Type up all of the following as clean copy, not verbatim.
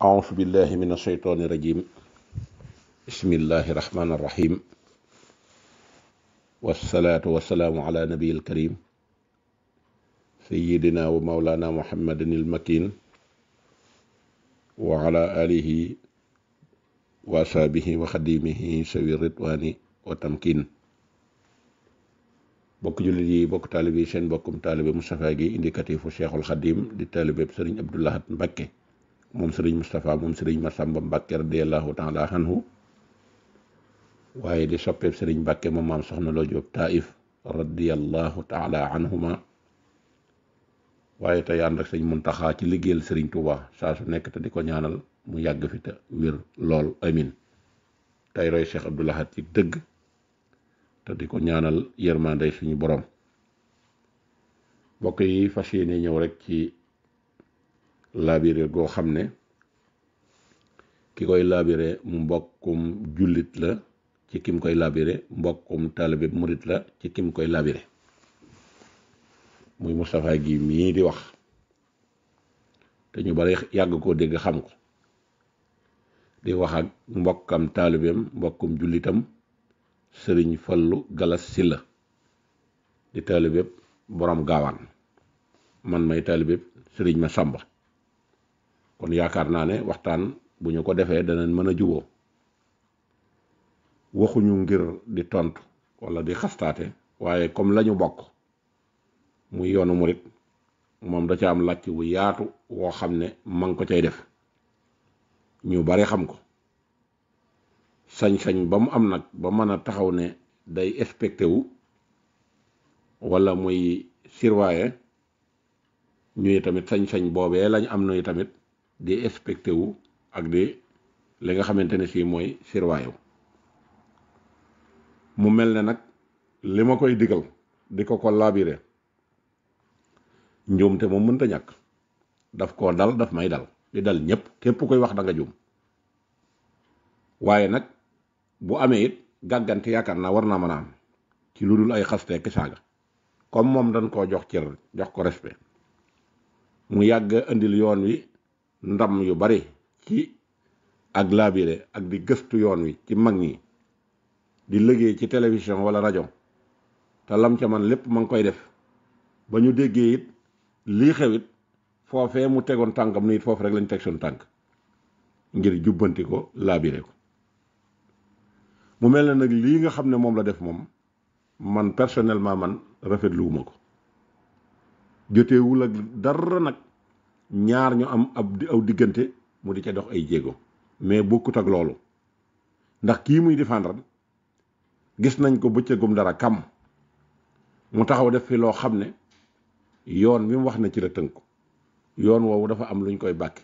أعوذ بالله من الشيطان الرجيم بسم الله الرحمن الرحيم والصلاة والسلام على نبي الكريم سيدنا ومولانا محمد المكين وعلى آله وأصحابه وخديمه سوي الرضوان والتمكين bokk jullit yi bokk taalibe yi seen bokkum taalibe Moustapha Guèye indicatifu Cheikhul Khadim di taalibe Sëriñ Abdou Lahad Mbacké moom Sëriñ Moustapha moom Sëriñ Massamba Mbacké radiyallahu taala anhu waaye di soppeeb Sëriñ Mbacké moom maam soxna Lo Jóob Taif radiyallahu taala anhuma waaye tey ànd ak Sëriñ Muntaxa ci liggéeyal Sëriñ Tuuba saa su nekk te di ko ñaanal mu yàgg fi te wér lool amin tey roy Cheikh Abdou Lahad ci dëgg te di ko ñaanal yërmande suñu borom mbokk yi fas yéene ñëw rek ci laabire goo xam ne ki koy laabire mu mbokkum jullit la ci kim koy laabire mbokkum taalibe murit la ci kim koy laabire muy Moustapha Guèye mii di wax te ñu bari yàgg koo dégg xam ko di wax ak mbokkam taalibeem mbokkum jullitam Sëriñ Fallu Galas Silla di taalibeb borom gaawaan man may taalibeb Sëriñ Massamba kon yaakaar naa ne waxtaan bu ñu ko defee danañ mën a juboo waxuñu ngir di tontu wala di xastaate waaye comme lañu bokk muy yoonu murit moom da ca am làcc wu yaatu woo xam ne ma ngi ko cay def ñu bari xam ko sañ-sañ ba mu am nag ba mën a taxaw ne day expecté wu wala muy surveiller ñuy tamit sañ-sañ boobee lañ am nuy tamit di expecté wu ak di li nga xamante ne si mooy surveiller mu mel ne nag li ma koy digal di ko laabire njuumte moom mënta ñàkk daf koo dal daf may dal di dal ñëpp képp koy wax da nga juum waaye nag bu amee it gàggante yaakaar naa war naa mën a am ci lu dul ay xaste ki saaga comme moom dañ koo jox cër jox ko respect mu yàgg indil yoon wi ndam yu bari ci ak laabire ak di gëstu yoon wi ci mag ñi di liggéey ci télévision wala rajo te lam ca man lépp ma ngi koy def ba ñu déggee it lii xewit foofee mu tegoon tànkam ni it foofu rek lañ teg suñu tànk ngir jubbanti ko laabire ko mu mel ne nag lii nga xam ne moom la def moom man personnellement man rafetluwuma ko joteewul ak dara nag ñaar ñu am aw diggante mu di ca dox ay jéego mais bokkut ak loolu ndax kii muy défendre gis nañ ko bëccëgum dara kam mu taxaw def fi loo xam ne yoon bi mu wax na ci la tënku yoon woowu dafa am luñ koy bàkke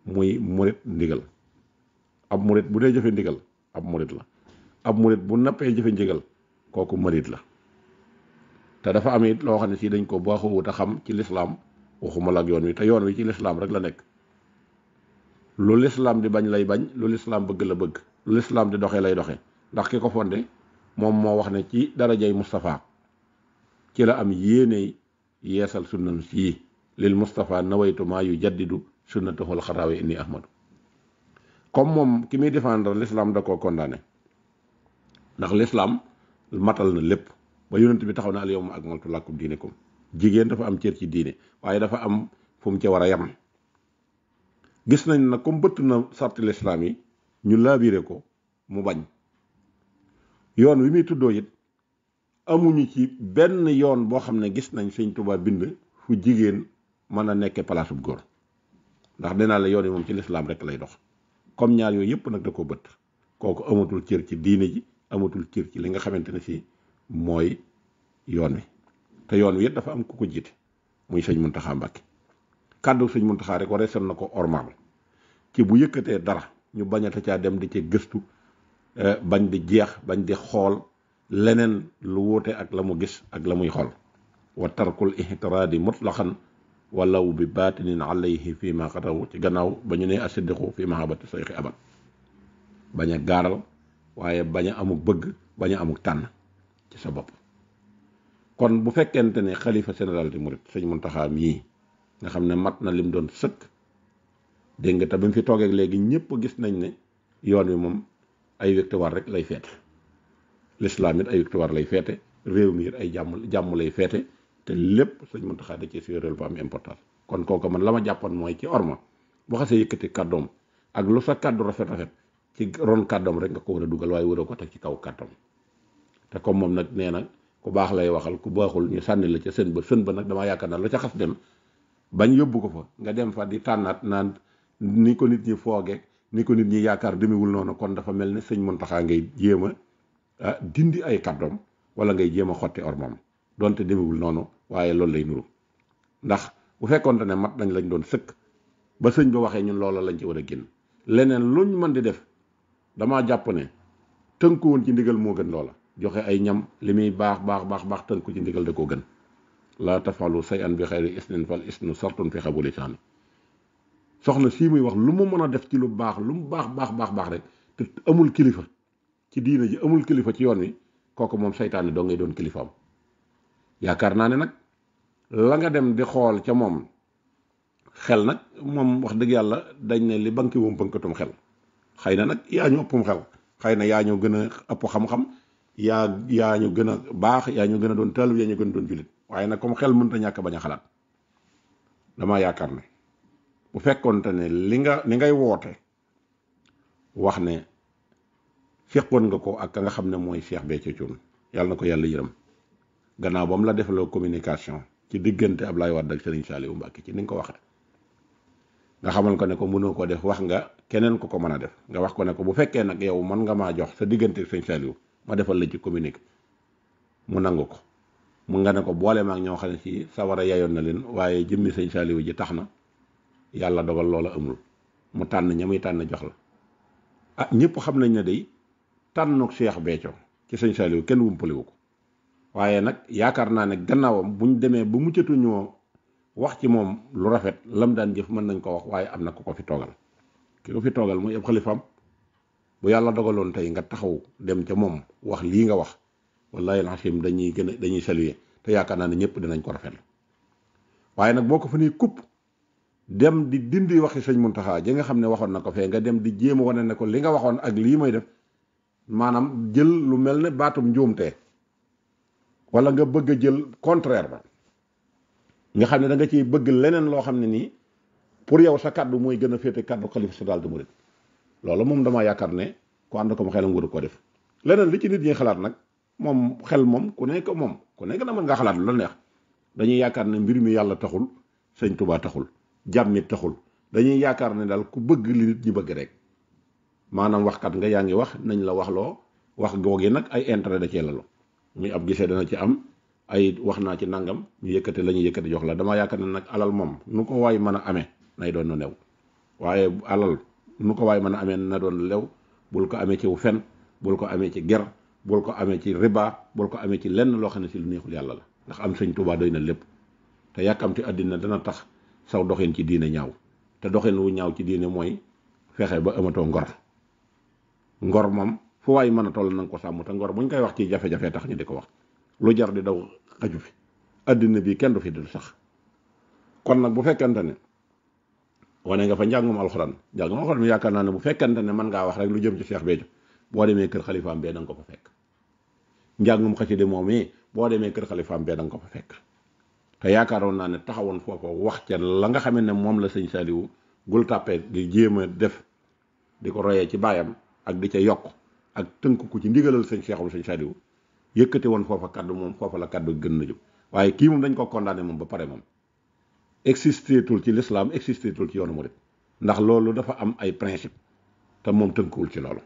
muy murit ndigal ab murit bu dee jëfe ndigal ab murit la ab murit bu nappee jëfe ndigal kooku murit la te dafa am it loo xam ne si dañ ko baaxoowut a xam ci lislaam waxuma la ak yoon wi te yoon wi ci lislaam rek la nekk lu lislaam di bañ lay bañ lu lislaam bëgg la bëgg lu lislaam di doxee lay doxee ndax ki ko fonde moom moo wax ne ci darajay Moustapha ci la am yéene yeesal sunnan sii lil Moustapha nawaytu maa yu jaddidu sunnatahul xaraawi inni ahmadu comme moom ki muy défendre l'islam da koo condamné ndax l'islam matal na lépp ba yonent bi taxaw na al yawma akmaltu lakum diinakum jigéen dafa am cër ci diine waaye dafa am fu mu ca war a yem gis nañ nag comme bëtt na sarti l'islam yi ñu laabire ko mu bañ yoon wi muy tuddoo it amuñu ci benn yoon boo xam ne gis nañ Sëñ Tuubaa bind fu jigéen mën a nekke palaasub góor ndax dinaa la yoon yi moom ci lislaam rek lay dox comme ñaar yooyu yëpp nag da ko bëtt kooku amatul cër ci diine ji amatul cër ci li nga xamante ne si mooy yoon wi te yoon wi it dafa am ku ko jiite muy Sëñ Muntaxa Mbàkke kàddu Sëñ Muntaxa rek waree seen na ko ormaal ci bu yëkkatee dara ñu bañata caa dem di ci gëstu bañ di jeex bañ di xool leneen lu wuute ak la mu gis ak la muy xool wa tarkul ihtiraadi mutlaqan walaw bi baatinin alayhi fii ma xataw ci gannaaw ba ñu ne asiddiqu fii mahabati sayxi abad bañ a gaaral waaye bañ a amuk bëgg bañ a amuk tànn ci sa bopp kon bu fekkente ne xalifa général di murit Sëñ Muntaxa mii nga xam ne mat na lim doon sëkk dégg nga te bi mu fi toogee léegi ñëpp gis nañ ne yoon wi moom ay victoire rek lay feete l'islam it ay victoire lay feete réew mi it ay jàmm lay feete te lépp sëñ Muntaxa da ci séeréel bu am importance. kon kooku man la ma jàppoon mooy ci orma bu xasee yëkkati kàddoom ak lu sa kàddu rafet rafet ci ron kàddoom rek nga ko war a dugal waaye waroo ko teg ci kaw kàddoom te comme moom nag nee na ku baax lay waxal ku baaxul ñu sànni la ca sën ba nag damaa yaakaar naa la ca xas dem bañ yóbbu ko fa nga dem fa di tànnaat naan ni ko nit ñi fooge ni ko nit ñi yaakaar demewul noonu kon dafa mel ne sëñ Muntaxa ngay jéem a dindi ay kàddoom wala ngay jéem a xotti ormam donte demewul noonu waaye loolu lay nuru ndax bu fekkoonte ne mat nañ lañ doon sëkk ba sëñ ba waxee ñun loola lañ ci war a génn leneen luñ mën di def damaa jàpp ne tënku woon ci ndigal moo gën loola joxe ay ñam li muy baax tënku ci ndigal da koo gën laa tafalu say an bi xayri isnin fal isnu sartun fi xabuli saani soxna sii muy wax lu mu mën a def ci lu baax lu mu baax rek te amul kilifa ci diina ji amul kilifa ci yoon wi kooku moom saytaane doo ngay doon kilifaam yaakaar naa ne nag la nga dem di xool ca moom xel nag moom wax dëgg yàlla dañ ne li banki wum pënkatum xel xëy na nag yaa ñu ëppum xel xëy na yaa ñu gën a ëpp xam-xam yaa ñu gën a baax yaa ñu gën a doon taalib yaa ñu gën a doon jullit waaye nag comme xel mënta ñàkk bañ a xalaat damaa yaakaar ne bu fekkoonte ne li ngay woote wax ne fekkoon nga ko ak ka nga xam ne mooy Cheikh Béthio Thioune yàlla na ko yàlla yërëm gannaaw ba mu la defaloo communication ci diggante Ablaye Wade ak Serigne Saliou Mbacké ci ni nga ko waxee nga xamal ko ne ko mënoo ko def wax nga keneen ko mën a def nga wax ko ne ko bu fekkee nag yow mën nga maa jox sa diggante ak Serigne Saliou ma defal la ci communiqué mu nangu ko mu nga ne ko boole maag ñoo xam ne ci sawara yayoon na leen waaye jëmmi Serigne Saliou ji tax na yàlla dogal loola amul mu tànn ña muy tànn jox la ñëpp xam nañ ne day tànnuk Cheikh Béthio ci Serigne Saliou kenn wumpaliwu ko waaye nag yaakaar naa ne gannaawam buñ demee ba muccatuñoo wax ci moom lu rafet lam daan jëf mën nañ ko wax waaye am na ko fi toogal ki ko fi toogal muy ab xalifaam bu yàlla dogaloon tey nga taxaw dem ca moom wax lii nga wax wallahi alhasim dañuy saluer te yaakaar naa ne ñëpp dinañ ko rafet waaye nag boo ko fa nii kupp dem di dindi waxi sëñ Muntaxa ji nga xam ne waxoon na ko fee nga dem di jéem a wane ne ko li nga waxoon ak lii may def maanaam jël lu mel ne baatum njuumte wala nga bëgg a jël contraire ba nga xam ne da nga ciy bëgg leneen loo xam ne nii pour yow sa kaddu mooy gën a féete kaddu xalifa général des mourides loolu moom damaa yaakaar ne ku ànd ko mu xelam waru ko def leneen li ci nit ñi xalaat nag moom xel moom ku nekk na mën nga xalaat lu la neex dañuy yaakaar ne mbir mi yàlla taxul sëñ Tuubaa taxul jàmmit taxul dañuy yaakaar ne daal ku bëgg li nit ñi bëgg rek maanaam waxkat nga yaa ngi wax nañ la waxloo wax googee nag ay intérêt da cee lalu muy ab gisee dana ci am ay wax naa ci nangam ñu yëkkate la ñuy yëkkate jox la damaa yaakaar ne nag alal moom nu ko waay mën a amee nay doon nu new waaye alal nu ko waay mën a amee na doon lew bul ko amee ci wu fen bul ko amee ci ger bul ko amee ci riba bul ko amee ci lenn loo xam ne si lu neexul yàlla la ndax am sëñ Tuubaa doy na lépp te yàkkamti àddina dana tax saw doxin ci diine ñaaw te doxin wu ñaaw ci diine mooy fexe ba amatoo ngor moom fu waay mën a toll na nga ko sàmm te ngor buñ koy wax ci jafe-jafe tax ñu di ko wax lu jar di daw xaju fi àddina bi kenn du fi dul sax kon nag bu fekkente ne wane nga fa njàngum alxuraan mi yaakaar naa ne bu fekkente ne mën ngaa wax rek lu jëm ci Cheikh Béthio boo demee kër xalifaam bee da nga ko fa fekk njàngum xasida moom yi boo demee kër xalifaam bee da nga ko fa fekk te yaakaaroon naa ne taxawoon foofa wax ca la nga xamee ne moom la sëñ Saliou gul tàppee di jéem a def di ko royee ci baayam ak di ca yokk ak tënk ko ci ndigalal sëñ Saliou yëkkate woon foofa kaddu moom foofa la kaddu gën na jóg waaye kii moom dañ ko condamné moom ba pare moom existeetul ci l'islam existeetul ci yoonu murid ndax loolu dafa am ay principe te moom tënkuwul ci loolu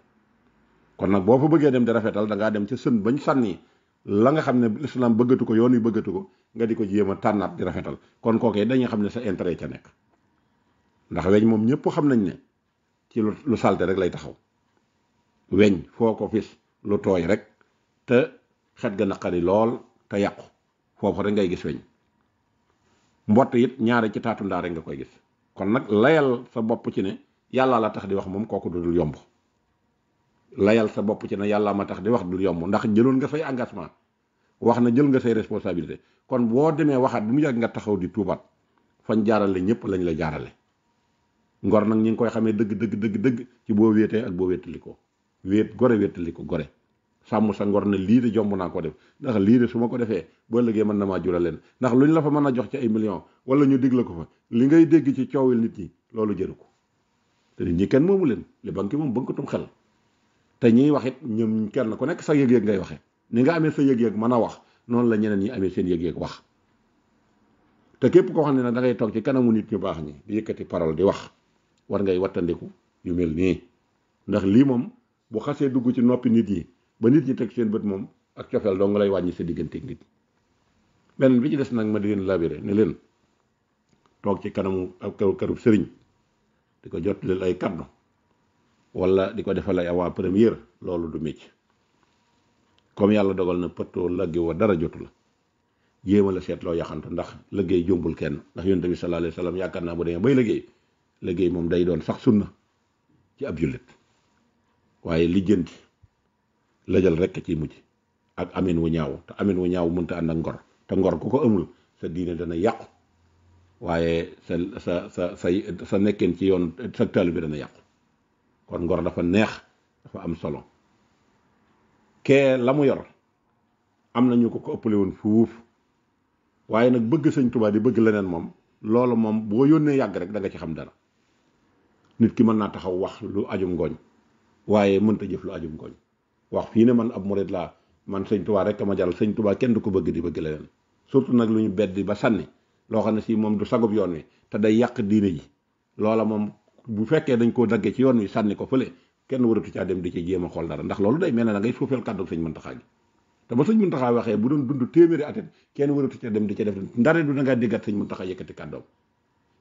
kon nag boo fa bëggee dem di rafetal da ngaa dem ca sën bañ sànni la nga xam ne l'islam bëggatu ko yoon wi bëggatu ko nga di ko jéem a tànnaat di rafetal kon kookee dañuy xam ne sa intérêt ca nekk ndax weñ moom ñëpp xam nañ ne ci lu salte rek lay taxaw weñ foo ko fis lu tooy rek te xet ga naqari lool te yàqu foofu rek ngay gis weñ mbott it ñaari ci taatu ndaa rek nga koy gis kon nag layal sa bopp ci ne yàlla la tax di wax moom kooku dul yomb layal sa bopp ci ne yàlla ma tax di wax dul yomb ndax jëloon nga say engagement wax na jël nga say responsabilité kon boo demee waxaat bu mu yàgg nga taxaw di tuubaat fañ jaarale ñëpp lañ la jaarale ngor nag ñi ngi koy xamee dëgg ci boo wéetee ak boo wéttalikoo wéet gore wéttaliko gore sàmm sa ngor ne lii de jomb naa ko def ndax lii de su ma ko defee boo ëllëgee mën na maa jural leen ndax luñ la fa mën a jox ci ay millions wala ñu dig la ko fa li ngay dégg ci coowil nit ñi loolu jëru ko te nit ñi kenn moomu leen li banque moom bënkatum xel te ñiy wax it ñoom kenn ku nekk sa yëg-yëg ngay waxee ni nga amee sa yëg-yëg mën a wax noonu la ñeneen ñi amee seen yëg-yëg wax te képp koo xam ne nag da ngay toog ci kanamu nit ñu baax ñi di yëkkati parole di wax war ngay wattandiku yu mel nii ndax lii moom bu xasee dugg ci noppi nit ñi ba nit ñi teg seen bët moom ak cofeel doo nga lay wàññi sa digganteeg nit beneen bi ci des nag ma di leen labiré ne leen toog ci kanamu ak këru sëriñ di ko jot leen ay kaddu wala di ko defal ay avant première loolu du mécc comme yàlla dogal na pëttoo laggi wa dara jotu la jéema la seetloo yaxantu ndax liggéey jombul kenn ndax yonent bi sallallahu alayhi wa sallam yaakaar naa bu demee bay liggéey moom day doon sax sunna ci ab jullit waaye lijjanti lëjal rekk ci mujj ak amin wu ñaaw te amin wu ñaaw mënta ànd ak ngor te ngor ku ko amul sa diine dana yàqu waaye sa nekkeen ci yoon sa taalibe bi dana yàqu kon ngor dafa neex dafa am solo kee la mu yor am na ñu ko ëppale woon fuuf waaye nag bëgg sëñ Tuubaa di bëgg leneen moom loolu moom boo yónnee yàgg rek da nga ci xam dara nit ki mën naa taxaw wax lu ajum ngooñ waaye mënta jëf lu ajum ngooñ wax fii ne man ab murid laa man sëñ Tuubaa rek ma jaral sëñ Tuubaa kenn du ko bëgg di bëgg leneen surtout nag lu ñu beddi ba sànni loo xam ne si moom du sagub yoon wi te day yàq diine ji loola moom bu fekkee dañ koo daggee ci yoon wi sànni ko fële kenn waratu caa dem di ci jéem a xool dara ndax loolu day mel ne da ngay suufeel kàddu sëñ Muntaxaa gi te ba sëñ Muntaxaa waxee bu doon dund téeméeri at kenn waratu caa dem di ca def ndare du da ngaa déggat sëñ Muntaxaa yëkkati kàddoom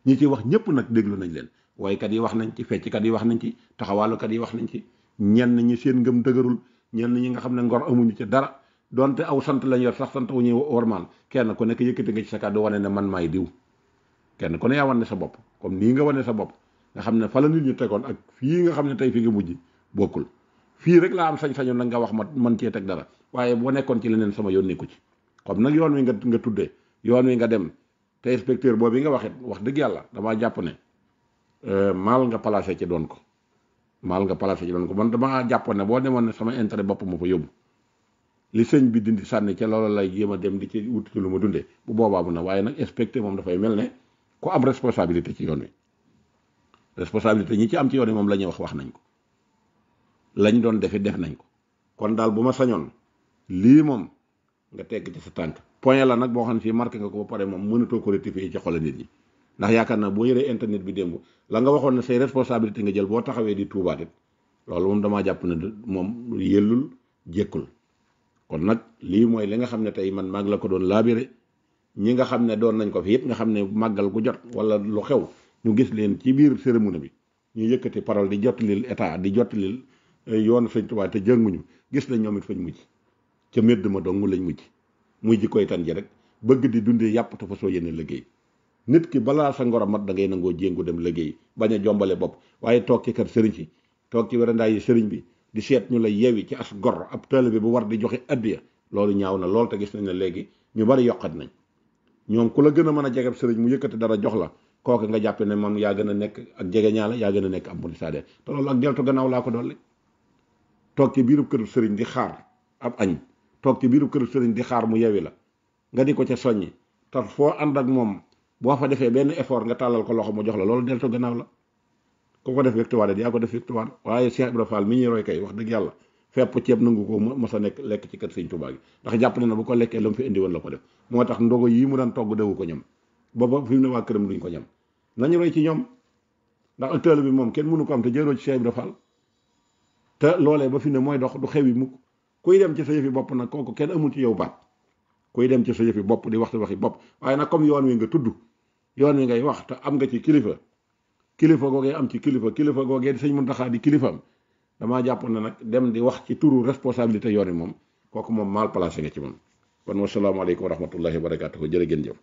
ñi ci wax ñëpp nag déglu nañ leen waykat yi wax nañ ci fecckat yi wax nañ ci taxawaalukat yi wax nañ ci ñenn ñi seen ngëm dëgërul ñenn ñi nga xam ne ngor amuñu ci dara donte aw sant lañ yor sax sant wu ñuy warmaan kenn ku nekk yëkkati nga ci sa kàddu wane ne man maay diw kenn ku ne yaa wane sa bopp comme nii nga wane sa bopp nga xam ne fa la nit ñu tegoon ak fii nga xam ne tey fi nga mujj bokkul fii rek laa am sañ-sañu nag nga wax ma man cee teg dara waaye boo nekkoon ci leneen sama yoon nekku ci comme nag yoon wi nga tuddee yoon wi nga dem te inspecteur boobu yi nga waxit wax dëgg yàlla damaa jàpp ne maal nga placé ci doon ko man damaa jàpp ne boo demoon ne sama intérêt bopp ma fa yóbbu li sëñ bi dindi sànni ca loolu lay jéem a dem di ci wuti ci lu ma dundee bu boobaa bu na waaye nag inspecteur moom dafay mel ne ku am responsabilité ci yoon wi responsabilité ñi ci am ci yoon wi moom la ñuy wax nañ ko lañ doon defi def nañ ko kon daal bu ma sañoon lii moom nga tegg ci sa tànk point la nag boo xam ne fii marqué nga ko ba pare moom mënatoo ko rectifier ci xol nit ñi ndax yaakaar naa boo yëree internet bi démb la nga waxoon ne say responsabilité nga jël boo taxawee di tuubaat it loolu moom damaa jàpp ne moom yellul jékkul kon nag lii mooy li nga xam ne tey man maa ngi la ko doon laabire ñi nga xam ne doon nañ ko fi it nga xam ne màggal gu jot wala lu xew ñu gis leen ci biir cérémonie bi ñu yëkkati parole di jottalil état di jottalil yoonu sëñ Tuubaa te jënguñu gis nañ ñoom it fañ mujj ca médd ma dong lañ mujj muy jikkoy tan ji rek bëgg di dundee yàpp te fa soo yéene liggéey nit ki balaa sa ngoro mat da ngay nangoo jéngu dem liggéey bañ a jombale bopp waaye toog ci kër sëriñ si toog ci werandaay yi sëriñ bi di seet ñu lay yewi ci as gor ab taalibe bu war di joxe addiya loolu ñaaw na lool te gis nañ ne léegi ñu bari yokkat nañ ñoom ku la gën a mën a jegeb sëriñ mu yëkkati dara jox la kooku nga jàppe ne moom yaa gën a nekk ak jege ñaala yaa gën a nekk ab murid te loolu ak deltu gannaaw laa ko dolli toog ci biiru kër sëriñ di xaar ab añ toog ci biiru kër sëriñ di xaar mu yewi la nga di ko ca soññi te foo ànd ak moom boo fa defee benn effort nga tàllal ko loxo mu jox la loolu deltu gannaaw la ku ko def victoire yaa ko def victoire waaye Cheikh Ibra Fall mi ñuy roy kay wax dëgg yàlla fepp ceeb nangu ko mos a nekk lekk ci kër sëñ Tuubaa gi ndax jàpp na ne bu ko lekkee la mu fi indi woon la ko def moo tax ndogo yii mu daan togg dewu ko ñam booba fi mu ne waa këram duñ ko ñam nañu roy ci ñoom ndax ak tëll bi moom kenn mënu ko am te jëroo ci Cheikh Ibra Fall te loolee ba fi ne mooy dox du xew yi mukk kuy dem ci sa yëfi bopp nag kooku kenn amul ci yow baat kuy dem ci sa yëfi bopp di waxi bopp waaye nag comme yoon wi nga tudd yoon wi ngay wax te am nga ci kilifa googee am ci kilifa googee di sëñ Muntaxaa di kilifaam damaa jàpp ne nag dem di wax ci turu responsabilité yoon wi moom kooku moom mal placé nga ci moom kon wasalaamaaleykum wa rahmatullahi wa barakaatuhu jërë ngeen jëf